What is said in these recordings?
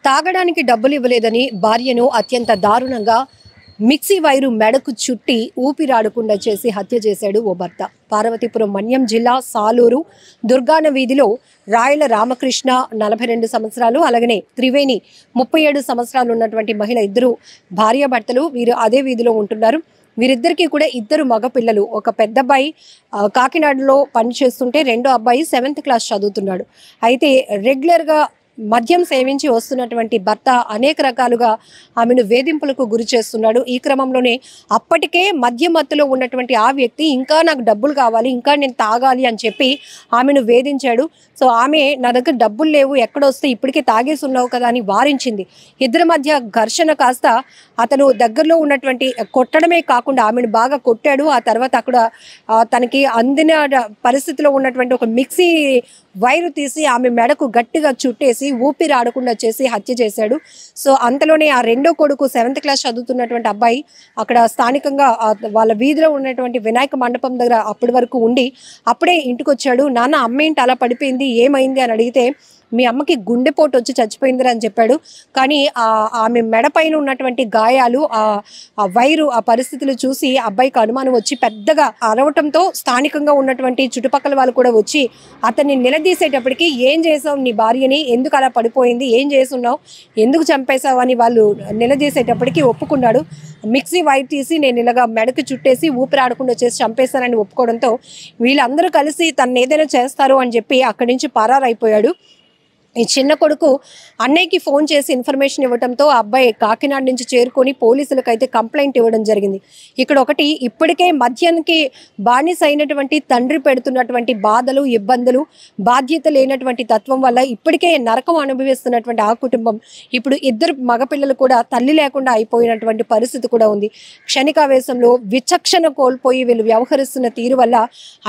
తాగడానికి డబ్బులు ఇవ్వలేదని భార్యను అత్యంత దారుణంగా మిక్సీ వైరు మెడకు చుట్టి ఊపిరాడకుండా చేసి హత్య చేశాడు ఓ భర్త. పార్వతీపురం మన్యం జిల్లా సాలూరు దుర్గాన వీధిలో రాయల రామకృష్ణ 42 సంవత్సరాలు, అలాగనే త్రివేణి 37 సంవత్సరాలు ఉన్నటువంటి మహిళ ఇద్దరు భార్యాభర్తలు. వీరు అదే వీధిలో ఉంటున్నారు. వీరిద్దరికీ కూడా ఇద్దరు మగ పిల్లలు. ఒక పెద్ద అబ్బాయి కాకినాడలో పనిచేస్తుంటే రెండో అబ్బాయి 7th క్లాస్ చదువుతున్నాడు. అయితే రెగ్యులర్గా మద్యం సేవించి వస్తున్నటువంటి భర్త అనేక రకాలుగా ఆమెను వేధింపులకు గురి చేస్తున్నాడు. ఈ క్రమంలోనే అప్పటికే మద్యం మత్తులో ఉన్నటువంటి ఆ వ్యక్తి ఇంకా నాకు డబ్బులు కావాలి, ఇంకా నేను తాగాలి అని చెప్పి ఆమెను వేధించాడు. సో ఆమె నా దగ్గర డబ్బులు లేవు, ఎక్కడొస్తే ఇప్పటికే తాగేసి ఉన్నావు కదా అని వారించింది. ఇద్దరి మధ్య ఘర్షణ కాస్త అతను దగ్గరలో ఉన్నటువంటి కొట్టడమే కాకుండా ఆమెను బాగా కొట్టాడు. ఆ తర్వాత అక్కడ తనకి అందిన పరిస్థితిలో ఉన్నటువంటి ఒక మిక్సీ వైరు తీసి ఆమె మెడకు గట్టిగా చుట్టేసి ఊపిరాడకుండా చేసి హత్య చేశాడు. సో అంతలోనే ఆ రెండో కొడుకు 7th క్లాస్ చదువుతున్నటువంటి అబ్బాయి అక్కడ స్థానికంగా వాళ్ళ వీధిలో ఉన్నటువంటి వినాయక మండపం దగ్గర అప్పటి వరకు ఉండి అప్పుడే ఇంటికి వచ్చాడు. నాన్న అమ్మేంటి అలా పడిపోయింది, ఏమైంది అని అడిగితే మీ అమ్మకి గుండెపోటు వచ్చి చచ్చిపోయిందిరా అని చెప్పాడు. కానీ ఆమె మెడపైన ఉన్నటువంటి గాయాలు, ఆ వైరు, ఆ పరిస్థితులు చూసి అబ్బాయికి అనుమానం వచ్చి పెద్దగా అరవటంతో స్థానికంగా ఉన్నటువంటి చుట్టుపక్కల వాళ్ళు కూడా వచ్చి అతన్ని నిలదీసేటప్పటికి ఏం చేసావు నీ భార్యని, ఎందుకు అలా పడిపోయింది, ఏం చేసున్నావు, ఎందుకు చంపేశావు అని వాళ్ళు నిలదీసేటప్పటికి ఒప్పుకున్నాడు. మిక్సీ వైర్ తీసి నేను ఇలాగా మెడకు చుట్టేసి ఊపిరాడకుండా చేసి చంపేశానని ఒప్పుకోవడంతో వీళ్ళందరూ కలిసి తను ఏదైనా చేస్తారు అని చెప్పి అక్కడి నుంచి పరారైపోయాడు. ఈ చిన్న కొడుకు అన్నయ్యకి ఫోన్ చేసి ఇన్ఫర్మేషన్ ఇవ్వడంతో ఆ అబ్బాయి కాకినాడ నుంచి చేరుకొని పోలీసులకు అయితే కంప్లైంట్ ఇవ్వడం జరిగింది. ఇక్కడ ఒకటి, ఇప్పటికే మద్యానికి బానిస అయినటువంటి తండ్రి పెడుతున్నటువంటి బాధలు, ఇబ్బందులు, బాధ్యత లేనటువంటి తత్వం వల్ల ఇప్పటికే నరకం అనుభవిస్తున్నటువంటి ఆ కుటుంబం ఇప్పుడు ఇద్దరు మగపిల్లలు కూడా తల్లి లేకుండా అయిపోయినటువంటి పరిస్థితి కూడా ఉంది. క్షణికావేశంలో విచక్షణ కోల్పోయి వీళ్ళు వ్యవహరిస్తున్న తీరు వల్ల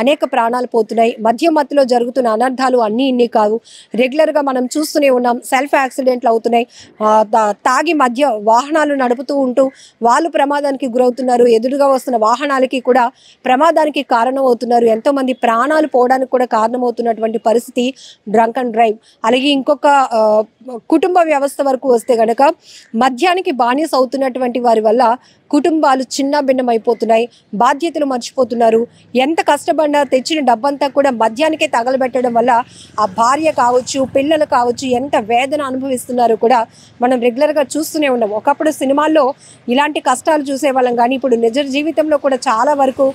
అనేక ప్రాణాలు పోతున్నాయి. మద్యం మత్తులో జరుగుతున్న అనర్థాలు అన్నీ ఇన్ని కావు. రెగ్యులర్గా మనం చూస్తూనే ఉన్నాం, సెల్ఫ్ యాక్సిడెంట్లు అవుతున్నాయి. తాగి మధ్య వాహనాలు నడుపుతూ ఉంటూ వాళ్ళు ప్రమాదానికి గురవుతున్నారు. ఎదురుగా వస్తున్న వాహనాలకి కూడా ప్రమాదానికి కారణం అవుతున్నారు. ఎంతోమంది ప్రాణాలు పోవడానికి కూడా కారణమవుతున్నటువంటి పరిస్థితి డ్రంక్ అండ్ డ్రైవ్. అలాగే ఇంకొక కుటుంబ వ్యవస్థ వరకు వస్తే గనక మద్యానికి బానిస అవుతున్నటువంటి వారి వల్ల కుటుంబాలు చిన్న భిన్నమైపోతున్నాయి, బాధ్యతలు మర్చిపోతున్నారు. ఎంత కష్టపడినా తెచ్చిన డబ్బంతా కూడా మద్యానికే తగలబెట్టడం వల్ల ఆ భార్య కావచ్చు, పిల్లలు కావచ్చు ఎంత వేదన అనుభవిస్తున్నారో కూడా మనం రెగ్యులర్గా చూస్తూనే ఉన్నాం. ఒకప్పుడు సినిమాల్లో ఇలాంటి కష్టాలు చూసేవాళ్ళం, కానీ ఇప్పుడు నిజ జీవితంలో కూడా చాలా వరకు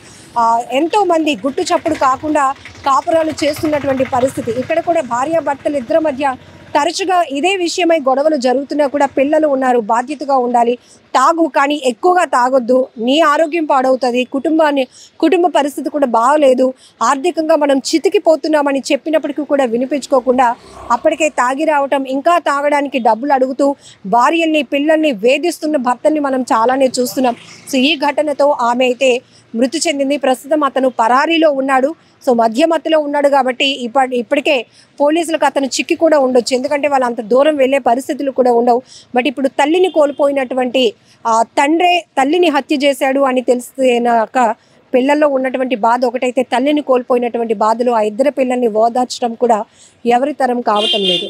ఎంతోమంది గుట్టు చప్పుడు కాకుండా కాపురాలు చేస్తున్నటువంటి పరిస్థితి. ఇక్కడ కూడా భార్యాభర్తలు ఇద్దరి మధ్య తరచుగా ఇదే విషయమై గొడవలు జరుగుతున్నా కూడా పిల్లలు ఉన్నారు, బాధ్యతగా ఉండాలి, తాగు కానీ ఎక్కువగా తాగొద్దు, నీ ఆరోగ్యం పాడవుతుంది, కుటుంబ పరిస్థితి కూడా బాగలేదు, ఆర్థికంగా మనం చితికిపోతున్నామని చెప్పినప్పటికీ కూడా వినిపించుకోకుండా అప్పటికే తాగి రావటం, ఇంకా తాగడానికి డబ్బులు అడుగుతూ భార్యల్ని పిల్లల్ని వేధిస్తున్న భర్తల్ని మనం చాలానే చూస్తున్నాం. సో ఈ ఘటనతో ఆమె అయితే మృతి చెందింది. ప్రస్తుతం అతను పరారీలో ఉన్నాడు. సో మధ్యమత్తులో ఉన్నాడు కాబట్టి ఇప్పటికే పోలీసులకు అతను చిక్కి కూడా ఉండొచ్చు, ఎందుకంటే వాళ్ళు అంత దూరం వెళ్ళే పరిస్థితులు కూడా ఉండవు. బట్ ఇప్పుడు తల్లిని కోల్పోయినటువంటి తండ్రే తల్లిని హత్య చేశాడు అని తెలిసినాక పిల్లల్లో ఉన్నటువంటి బాధ ఒకటైతే, తల్లిని కోల్పోయినటువంటి బాధలు ఆ ఇద్దరు పిల్లల్ని ఓదార్చడం కూడా ఎవరి తరం కావటం లేదు.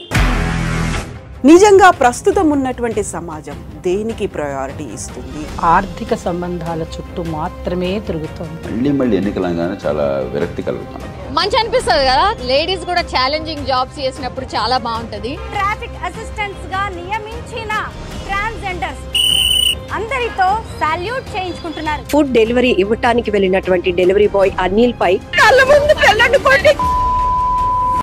నిజంగా ప్రస్తుతం ఉన్నటువంటి సమాజం దేనికి ప్రయారిటీ ఇస్తుంది? ఆర్థిక సంబంధాల చుట్టూ మాత్రమే తిరుగుతుంది. మళ్ళీ ఎన్నికలంగానే చాలా విరక్తి కలుగుతుంది. మంచి అనిపిస్తుంది కదా, లేడీస్ కూడా ఛాలెంజింగ్ జాబ్స్ చేసినప్పుడు చాలా బాగుంటది. ట్రాఫిక్ అసిస్టెంట్స్ గా నియమించిన ట్రాన్స్జెండర్స్ అందరితో సాల్యూట్ చేయించుకుంటున్నారు. ఫుడ్ డెలివరీ ఇవ్వటానికి వెళ్ళినటువంటి డెలివరీ బాయ్ అనిల్ పై కళ్ళ ముందు